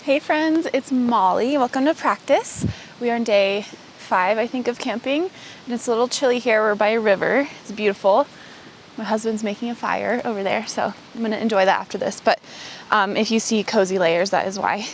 Hey friends, it's Molly. Welcome to practice. We are on day 5, I think, of camping, and it's a little chilly here. We're by a river. It's beautiful. My husband's making a fire over there, so I'm going to enjoy that after this. But if you see cozy layers, that is why.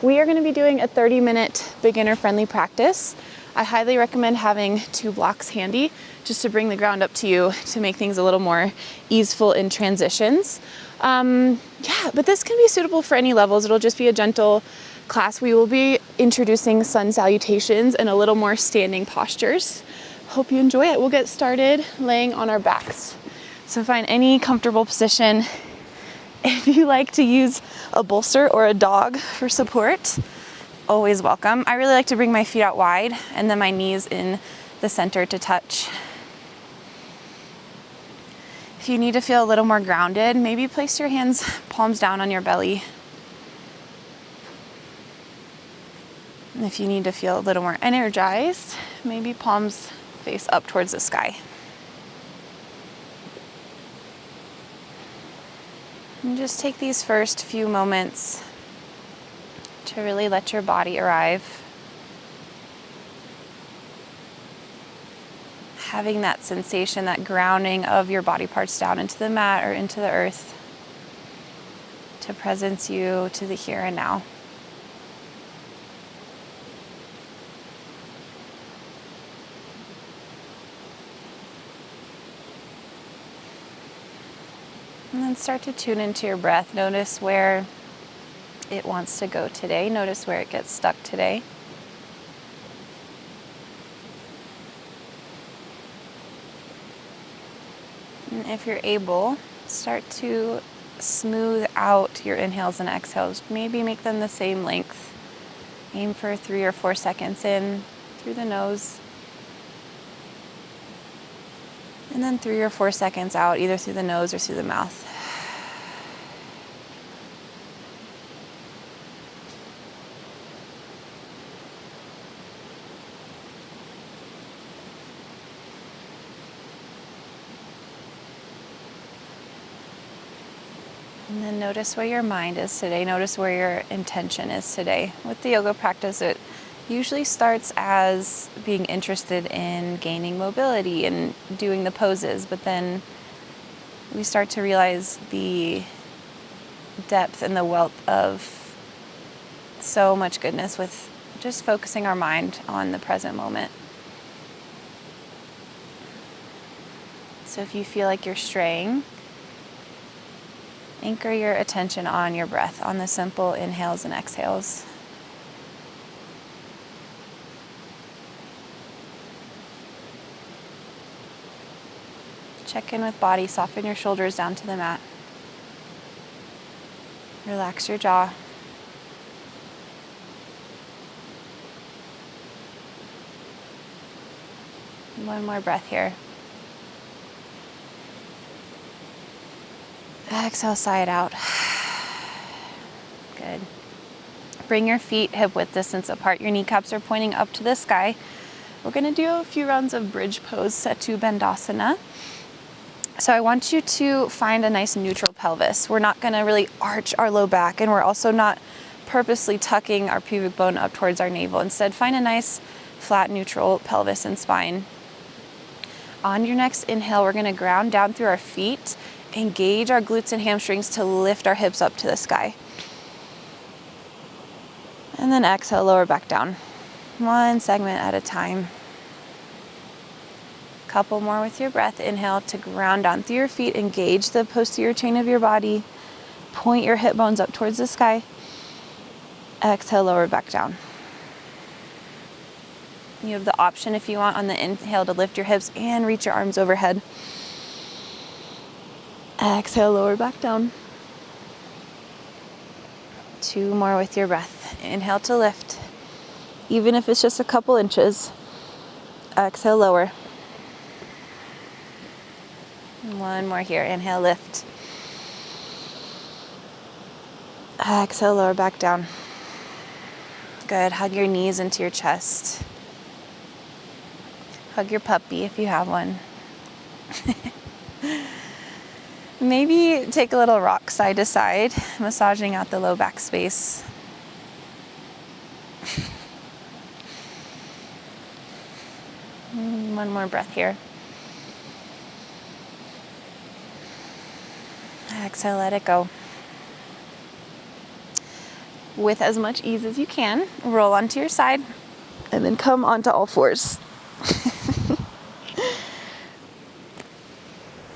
We are going to be doing a 30-minute beginner-friendly practice. I highly recommend having 2 blocks handy just to bring the ground up to you to make things a little more easeful in transitions. But this can be suitable for any levels. It'll just be a gentle class. We will be introducing sun salutations and a little more standing postures. Hope you enjoy it. We'll get started laying on our backs. So find any comfortable position. If you like to use a bolster or a dog for support, always welcome. I really like to bring my feet out wide and then my knees in the center to touch. If you need to feel a little more grounded, maybe place your hands palms down on your belly. And if you need to feel a little more energized, maybe palms face up towards the sky. And just take these first few moments to really let your body arrive. Having that sensation, that grounding of your body parts down into the mat or into the earth to presence you to the here and now. And then start to tune into your breath. Notice where it wants to go today. Notice where it gets stuck today. And if you're able, start to smooth out your inhales and exhales. Maybe make them the same length. Aim for 3 or 4 seconds in through the nose. And then 3 or 4 seconds out, either through the nose or through the mouth. And then notice where your mind is today. Notice where your intention is today. With the yoga practice, it usually starts as being interested in gaining mobility and doing the poses, but then we start to realize the depth and the wealth of so much goodness with just focusing our mind on the present moment. So if you feel like you're straying, anchor your attention on your breath, on the simple inhales and exhales. Check in with body, soften your shoulders down to the mat. Relax your jaw. One more breath here. Exhale, sigh it out. Good. Bring your feet hip width distance apart. Your kneecaps are pointing up to the sky. We're going to do a few rounds of bridge pose, Setu Bandhasana. So I want you to find a nice neutral pelvis. We're not going to really arch our low back, and we're also not purposely tucking our pubic bone up towards our navel. Instead, find a nice flat neutral pelvis and spine. On your next inhale, we're going to ground down through our feet. Engage our glutes and hamstrings to lift our hips up to the sky. And then exhale, lower back down. One segment at a time. Couple more with your breath. Inhale to ground down through your feet. Engage the posterior chain of your body. Point your hip bones up towards the sky. Exhale, lower back down. You have the option, if you want, on the inhale to lift your hips and reach your arms overhead. Exhale, lower back down. 2 more with your breath. Inhale to lift, even if it's just a couple inches. Exhale, lower. 1 more here. Inhale, lift. Exhale, lower back down. Good. Hug your knees into your chest. Hug your puppy if you have one. Maybe take a little rock side to side, massaging out the low back space. One more breath here. Exhale, let it go. With as much ease as you can, roll onto your side and then come onto all fours.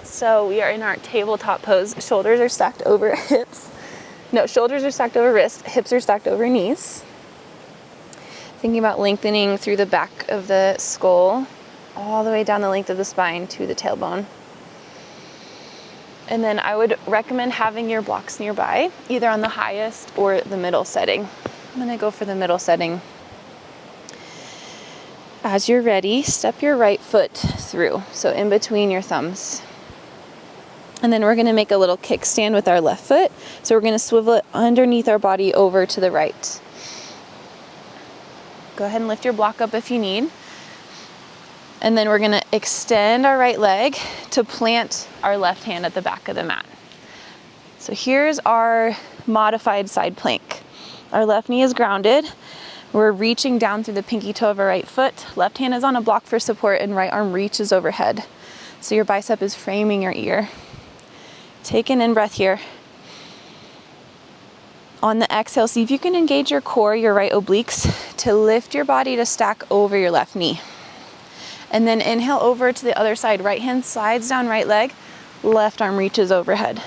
So we are in our tabletop pose. Shoulders are stacked over hips. No, shoulders are stacked over wrists, hips are stacked over knees. Thinking about lengthening through the back of the skull, all the way down the length of the spine to the tailbone. And then I would recommend having your blocks nearby, either on the highest or the middle setting. I'm gonna go for the middle setting. As you're ready, step your right foot through, so in between your thumbs. And then we're gonna make a little kickstand with our left foot. So we're gonna swivel it underneath our body over to the right. Go ahead and lift your block up if you need. And then we're gonna extend our right leg to plant our left hand at the back of the mat. So here's our modified side plank. Our left knee is grounded. We're reaching down through the pinky toe of our right foot. Left hand is on a block for support and right arm reaches overhead. So your bicep is framing your ear. Take an in-breath here. On the exhale, see if you can engage your core, your right obliques, to lift your body to stack over your left knee. And then inhale over to the other side. Right hand slides down right leg, left arm reaches overhead.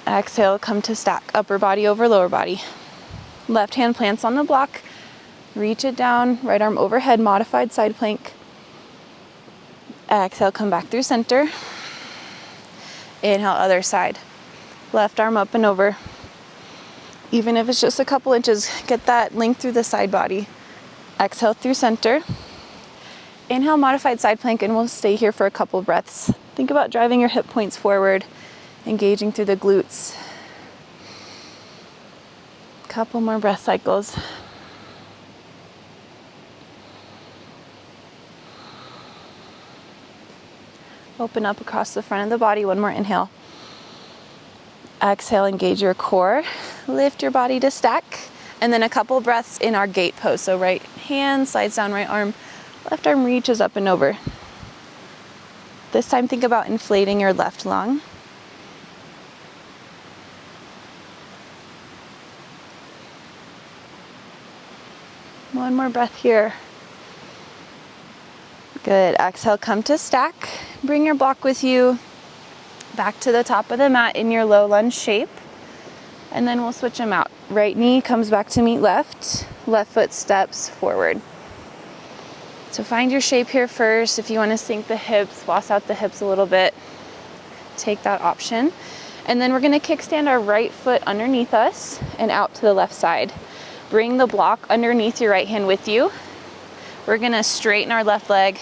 Exhale, come to stack, upper body over lower body. Left hand plants on the block, reach it down, right arm overhead, modified side plank. Exhale, come back through center. Inhale, other side. Left arm up and over. Even if it's just a couple inches, get that length through the side body. Exhale through center. Inhale, modified side plank, and we'll stay here for a couple breaths. Think about driving your hip points forward, engaging through the glutes. Couple more breath cycles. Open up across the front of the body. One more inhale. Exhale, engage your core. Lift your body to stack. And then a couple breaths in our gate pose. So right hand slides down, right arm, left arm reaches up and over. This time think about inflating your left lung. One more breath here. Good. Exhale, come to stack. Bring your block with you back to the top of the mat in your low lunge shape. And then we'll switch them out. Right knee comes back to meet left. Left foot steps forward. So find your shape here first. If you want to sink the hips, floss out the hips a little bit, take that option. And then we're going to kickstand our right foot underneath us and out to the left side. Bring the block underneath your right hand with you. We're gonna straighten our left leg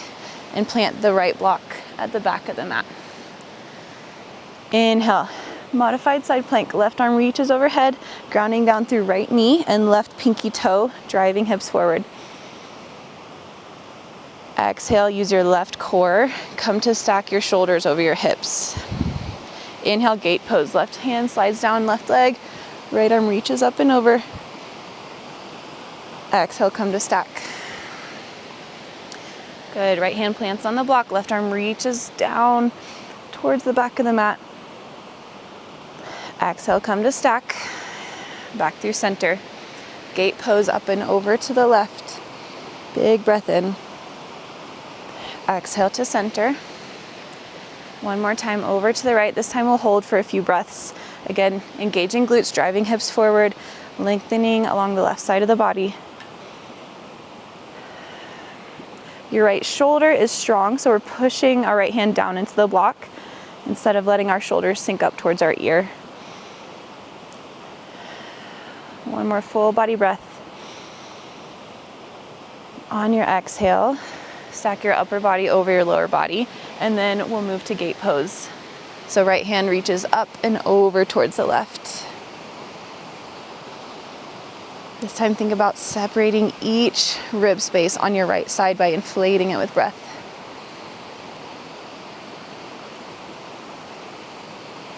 and plant the right block at the back of the mat. Inhale, modified side plank. Left arm reaches overhead, grounding down through right knee and left pinky toe, driving hips forward. Exhale, use your left core. Come to stack your shoulders over your hips. Inhale, gate pose. Left hand slides down left leg, right arm reaches up and over. Exhale, come to stack. Good. Right hand plants on the block. Left arm reaches down towards the back of the mat. Exhale, come to stack. Back through center. Gate pose up and over to the left. Big breath in. Exhale to center. One more time over to the right. This time we'll hold for a few breaths. Again, engaging glutes, driving hips forward, lengthening along the left side of the body. Your right shoulder is strong, so we're pushing our right hand down into the block instead of letting our shoulders sink up towards our ear. One more full body breath. On your exhale, stack your upper body over your lower body, and then we'll move to gate pose. So right hand reaches up and over towards the left. This time think about separating each rib space on your right side by inflating it with breath.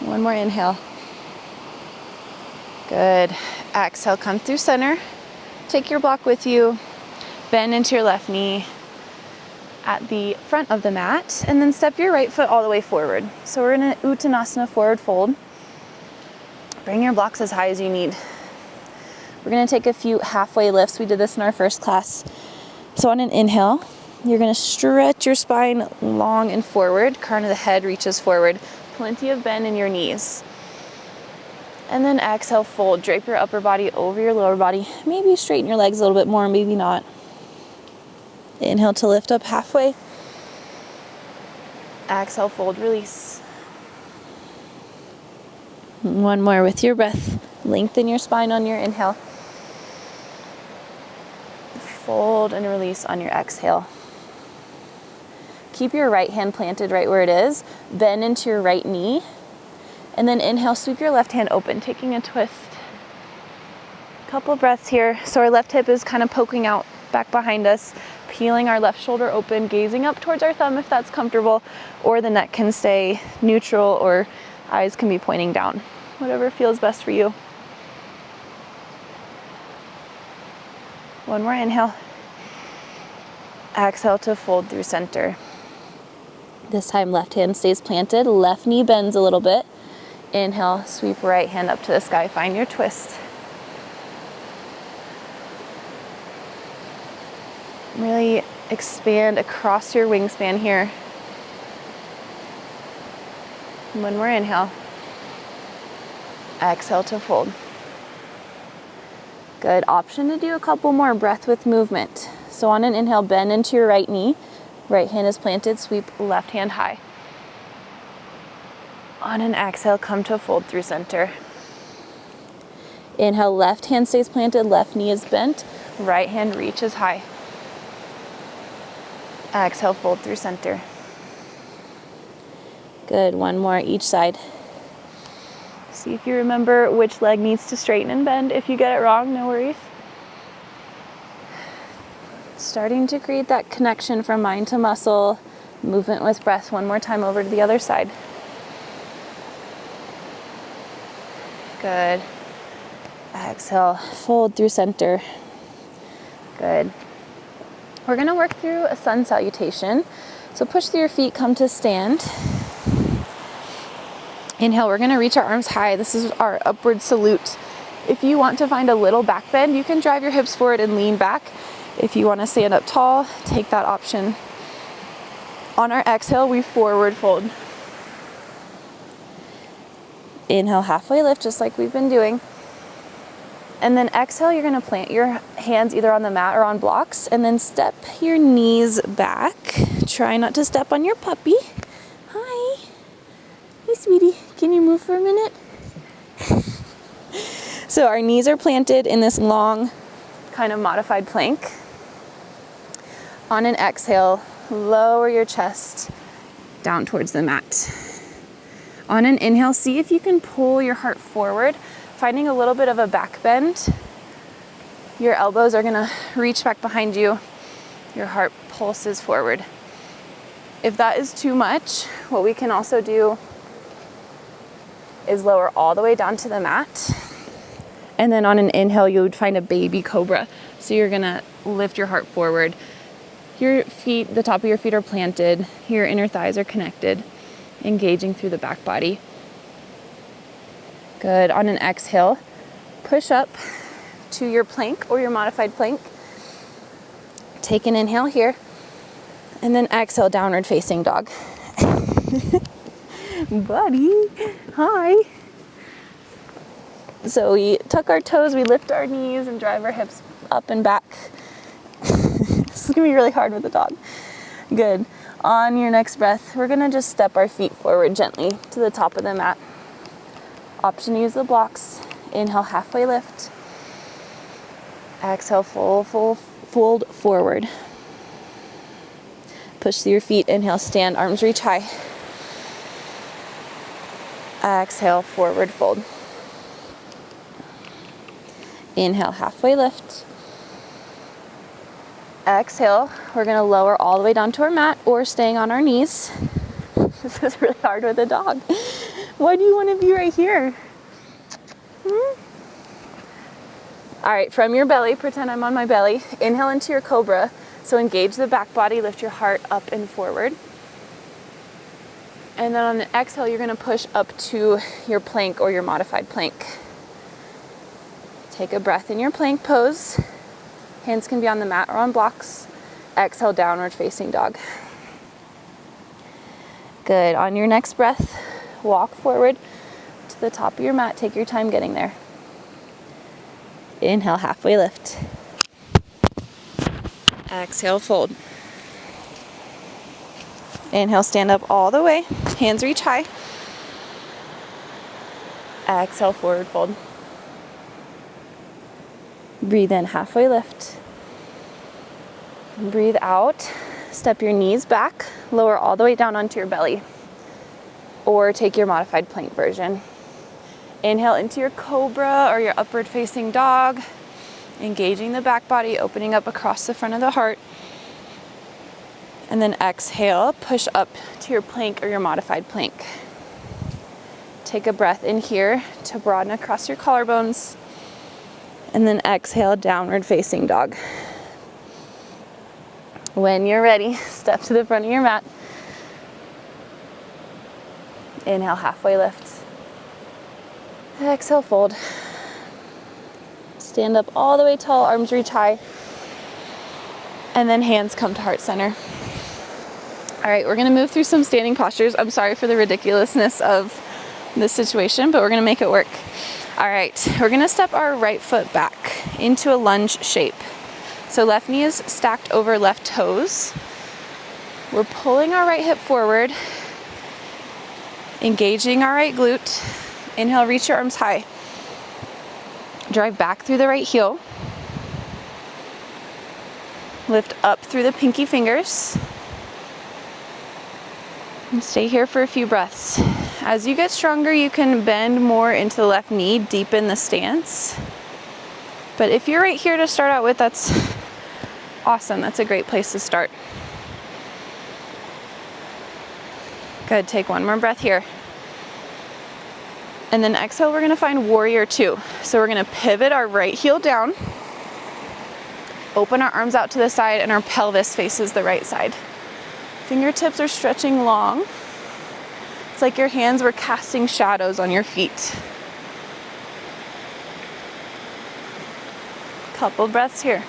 One more inhale. Good. Exhale, come through center. Take your block with you. Bend into your left knee. at the front of the mat, and then step your right foot all the way forward. So we're in an Uttanasana forward fold. Bring your blocks as high as you need. We're gonna take a few halfway lifts. We did this in our first class. So on an inhale, you're gonna stretch your spine long and forward. Crown of the head reaches forward. Plenty of bend in your knees. And then exhale, fold. Drape your upper body over your lower body. Maybe straighten your legs a little bit more, maybe not. Inhale to lift up halfway. Exhale, fold, release. One more with your breath. Lengthen your spine on your inhale. Fold and release on your exhale. Keep your right hand planted right where it is. Bend into your right knee. And then inhale, sweep your left hand open, taking a twist. Couple breaths here. So our left hip is kind of poking out back behind us, peeling our left shoulder open, gazing up towards our thumb if that's comfortable, or the neck can stay neutral or eyes can be pointing down. Whatever feels best for you. One more inhale. Exhale to fold through center. This time left hand stays planted, left knee bends a little bit. Inhale, sweep right hand up to the sky, find your twist. Really expand across your wingspan here. One more inhale. Exhale to fold. Good. Option to do a couple more, breath with movement. So on an inhale, bend into your right knee. Right hand is planted, sweep left hand high. On an exhale, come to fold through center. Inhale, left hand stays planted, left knee is bent, right hand reaches high. Exhale, fold through center. Good, one more each side. See if you remember which leg needs to straighten and bend. If you get it wrong, no worries. Starting to create that connection from mind to muscle, movement with breath. One more time over to the other side. Good. Exhale, fold through center. Good. We're gonna work through a sun salutation. So push through your feet, come to stand. Inhale, we're gonna reach our arms high. This is our upward salute. If you want to find a little back bend, you can drive your hips forward and lean back. If you wanna stand up tall, take that option. On our exhale, we forward fold. Inhale, halfway lift, just like we've been doing. And then exhale, you're gonna plant your hands either on the mat or on blocks, and then step your knees back. Try not to step on your puppy. Hi. Hey, sweetie, can you move for a minute? So our knees are planted in this long, kind of modified plank. On an exhale, lower your chest down towards the mat. On an inhale, see if you can pull your heart forward, finding a little bit of a back bend. Your elbows are gonna reach back behind you. Your heart pulses forward. If that is too much, what we can also do is lower all the way down to the mat. And then on an inhale, you would find a baby cobra. So you're gonna lift your heart forward. Your feet, the top of your feet are planted. Your inner thighs are connected, engaging through the back body. Good. On an exhale, push up to your plank or your modified plank. Take an inhale here, and then exhale, downward facing dog. Buddy, hi. So we tuck our toes, we lift our knees and drive our hips up and back. This is gonna be really hard with the dog. Good. On your next breath, we're gonna just step our feet forward gently to the top of the mat. Option to use the blocks. Inhale, halfway lift. Exhale, fold forward. Push through your feet. Inhale, stand, arms reach high. Exhale, forward fold. Inhale, halfway lift. Exhale, we're gonna lower all the way down to our mat or staying on our knees. This is really hard with a dog. Why do you want to be right here? All right, from your belly, pretend I'm on my belly. Inhale into your cobra. So engage the back body, lift your heart up and forward. And then on an exhale, you're gonna push up to your plank or your modified plank. Take a breath in your plank pose. Hands can be on the mat or on blocks. Exhale, downward facing dog. Good. On your next breath, walk forward to the top of your mat. Take your time getting there. Inhale, halfway lift. Exhale, fold. Inhale, stand up all the way. Hands reach high. Exhale, forward fold. Breathe in, halfway lift. Breathe out. Step your knees back. Lower all the way down onto your belly. Or take your modified plank version. Inhale into your cobra or your upward facing dog. Engaging the back body, opening up across the front of the heart. And then exhale, push up to your plank or your modified plank. Take a breath in here to broaden across your collarbones. And then exhale, downward facing dog. When you're ready, step to the front of your mat. Inhale, halfway lift. Exhale, fold. Stand up all the way tall, arms reach high. And then hands come to heart center. All right, we're gonna move through some standing postures. I'm sorry for the ridiculousness of this situation, but we're gonna make it work. All right, we're gonna step our right foot back into a lunge shape. So left knee is stacked over left toes. We're pulling our right hip forward, engaging our right glute. Inhale, reach your arms high. Drive back through the right heel. Lift up through the pinky fingers. And stay here for a few breaths. As you get stronger, you can bend more into the left knee, deepen the stance. But if you're right here to start out with, that's awesome. That's a great place to start. Good, take one more breath here. And then exhale, we're gonna find warrior two. So we're gonna pivot our right heel down, open our arms out to the side, and our pelvis faces the right side. Fingertips are stretching long. It's like your hands were casting shadows on your feet. Couple breaths here.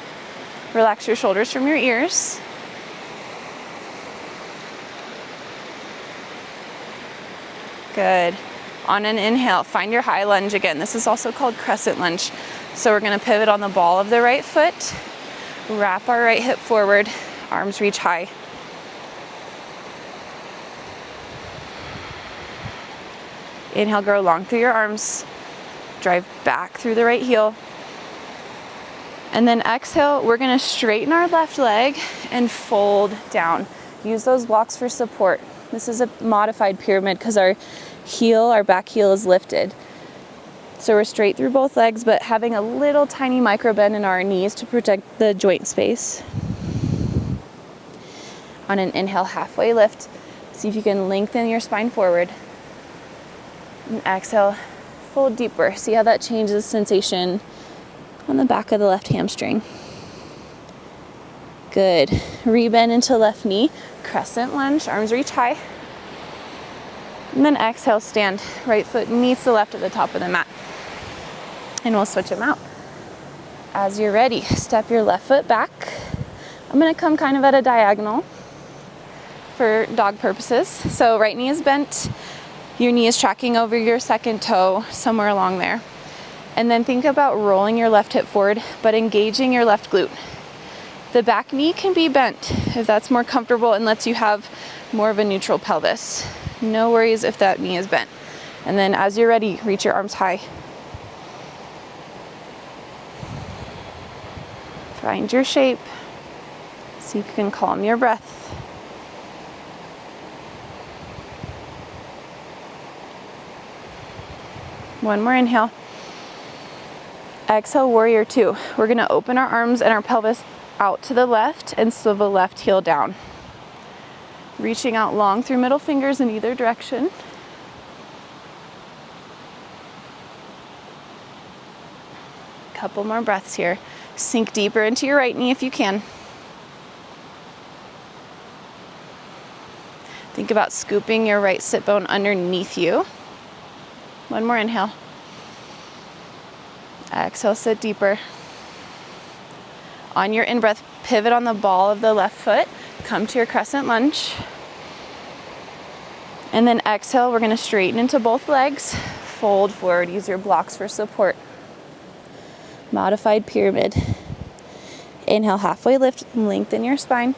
Relax your shoulders from your ears. Good. On an inhale, find your high lunge again. This is also called Crescent Lunge. So we're gonna pivot on the ball of the right foot, wrap our right hip forward, arms reach high. Inhale, grow long through your arms, drive back through the right heel. And then exhale, we're gonna straighten our left leg and fold down. Use those blocks for support. This is a modified pyramid because our back heel is lifted. So we're straight through both legs, but having a little tiny micro bend in our knees to protect the joint space. On an inhale, halfway lift. See if you can lengthen your spine forward. And exhale, fold deeper. See how that changes sensation on the back of the left hamstring. Good. Rebend into left knee. Crescent lunge, arms reach high. And then exhale, stand. Right foot meets the left at the top of the mat. And we'll switch them out. As you're ready, step your left foot back. I'm gonna come kind of at a diagonal for dog purposes. So right knee is bent. Your knee is tracking over your second toe, somewhere along there. And then think about rolling your left hip forward, but engaging your left glute. The back knee can be bent if that's more comfortable and lets you have more of a neutral pelvis. No worries if that knee is bent. And then as you're ready, reach your arms high. Find your shape. See if you can calm your breath. One more inhale. Exhale, warrior two. We're gonna open our arms and our pelvis out to the left and swivel left heel down. Reaching out long through middle fingers in either direction. Couple more breaths here. Sink deeper into your right knee if you can. Think about scooping your right sit bone underneath you. One more inhale. Exhale, sit deeper. On your in-breath, pivot on the ball of the left foot. Come to your crescent lunge. And then exhale, we're gonna straighten into both legs. Fold forward, use your blocks for support. Modified pyramid. Inhale, halfway lift, lengthen your spine.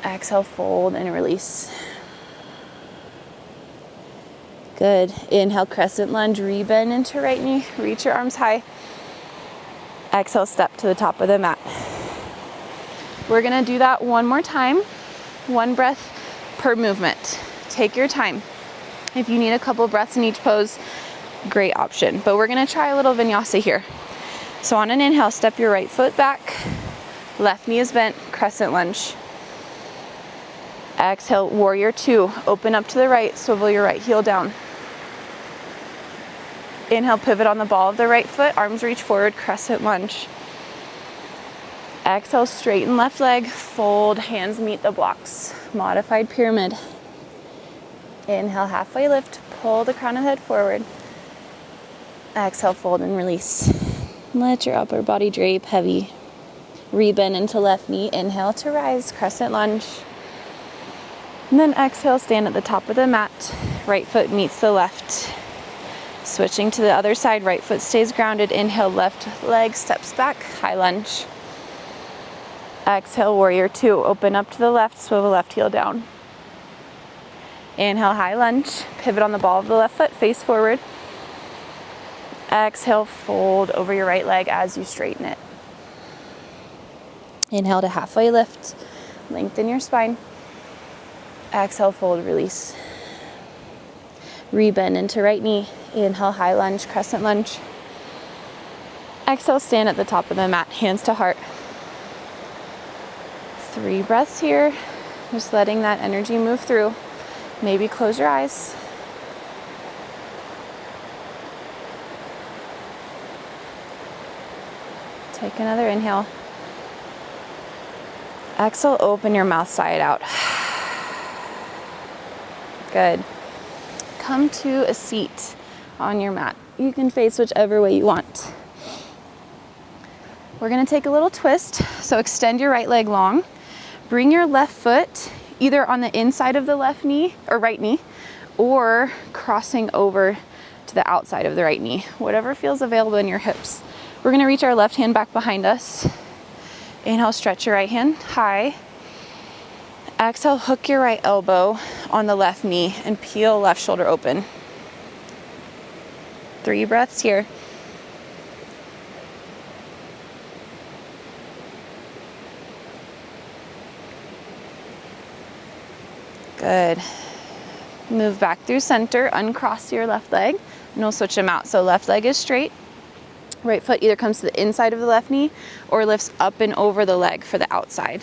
Exhale, fold and release. Good. Inhale, crescent lunge, rebend into right knee, reach your arms high. Exhale, step to the top of the mat. We're gonna do that one more time. One breath per movement. Take your time. If you need a couple breaths in each pose, great option. But we're gonna try a little vinyasa here. So on an inhale, step your right foot back, left knee is bent, crescent lunge. Exhale, warrior two, open up to the right, swivel your right heel down. Inhale, pivot on the ball of the right foot, arms reach forward, crescent lunge. Exhale, straighten left leg, fold, hands meet the blocks. Modified pyramid. Inhale, halfway lift, pull the crown of the head forward. Exhale, fold and release. Let your upper body drape heavy. Rebend into left knee, inhale to rise, crescent lunge. And then exhale, stand at the top of the mat. Right foot meets the left. Switching to the other side, right foot stays grounded. Inhale, left leg steps back, high lunge. Exhale, warrior two, open up to the left, swivel left heel down. Inhale, high lunge, pivot on the ball of the left foot, face forward. Exhale, fold over your right leg as you straighten it. Inhale to halfway lift, lengthen your spine. Exhale, fold, release. Rebend into right knee. Inhale, high lunge, crescent lunge. Exhale, stand at the top of the mat, hands to heart. 3 breaths here, just letting that energy move through. Maybe close your eyes. Take another inhale. Exhale, open your mouth side out. Good. Come to a seat on your mat. You can face whichever way you want. We're gonna take a little twist. So extend your right leg long. Bring your left foot either on the inside of the left knee or right knee, or crossing over to the outside of the right knee, whatever feels available in your hips. We're gonna reach our left hand back behind us. Inhale, stretch your right hand high. Exhale, hook your right elbow on the left knee and peel left shoulder open. 3 breaths here. Good. Move back through center, uncross your left leg, and we'll switch them out. So left leg is straight. Right foot either comes to the inside of the left knee or lifts up and over the leg for the outside.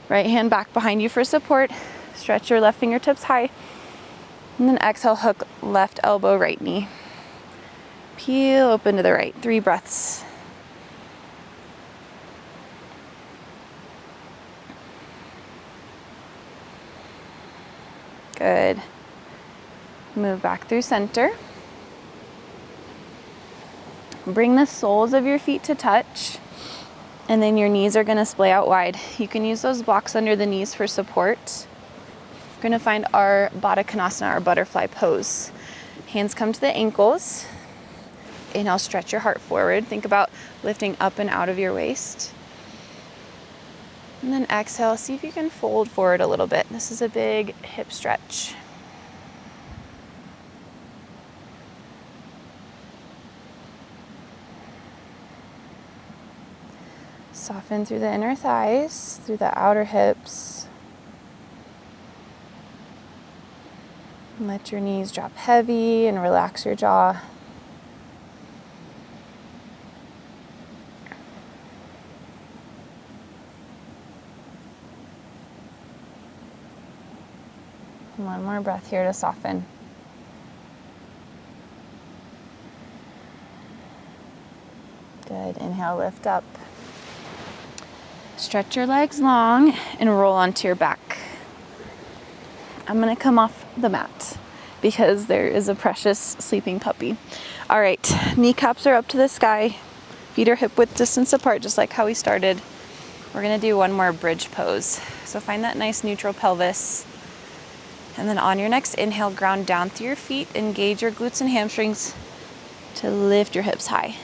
Right hand back behind you for support. Stretch your left fingertips high. And then exhale, hook left elbow, right knee. Peel open to the right. 3 breaths. Good. Move back through center. Bring the soles of your feet to touch, and then your knees are going to splay out wide. You can use those blocks under the knees for support. We're going to find our Baddha Konasana, our butterfly pose. Hands come to the ankles. Inhale, stretch your heart forward. Think about lifting up and out of your waist. And then exhale, see if you can fold forward a little bit. This is a big hip stretch. Soften through the inner thighs, through the outer hips. And let your knees drop heavy and relax your jaw. One more breath here to soften. Good. Inhale, lift up. Stretch your legs long and roll onto your back. I'm gonna come off the mat because there is a precious sleeping puppy. All right, kneecaps are up to the sky. Feet are hip width distance apart, just like how we started. We're gonna do one more bridge pose. So find that nice neutral pelvis. And then on your next inhale, ground down through your feet, engage your glutes and hamstrings to lift your hips high.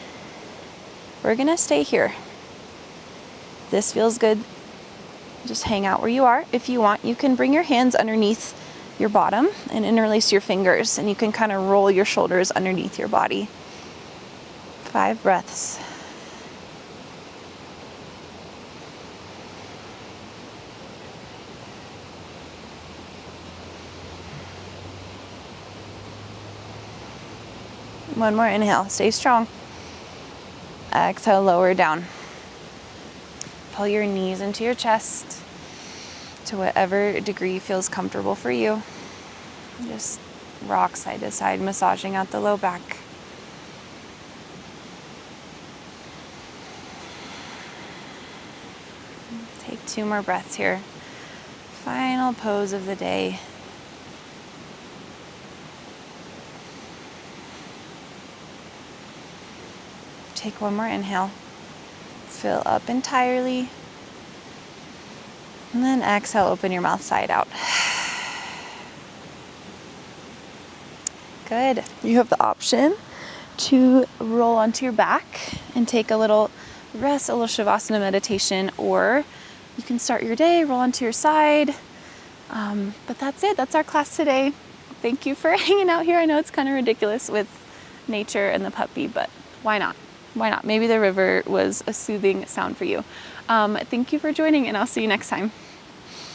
We're gonna stay here. This feels good. Just hang out where you are. If you want, you can bring your hands underneath your bottom and interlace your fingers, and you can kind of roll your shoulders underneath your body. 5 breaths. One more inhale, stay strong. Exhale, lower down. Pull your knees into your chest to whatever degree feels comfortable for you. Just rock side to side, massaging out the low back. Take 2 more breaths here. Final pose of the day. Take one more inhale. Fill up entirely. And then exhale, open your mouth side out. Good. You have the option to roll onto your back and take a little rest, a little Shavasana meditation, or you can start your day, roll onto your side. But that's it. That's our class today. Thank you for hanging out here. I know it's kind of ridiculous with nature and the puppy, but why not? Why not? Maybe the river was a soothing sound for you. Thank you for joining, and I'll see you next time.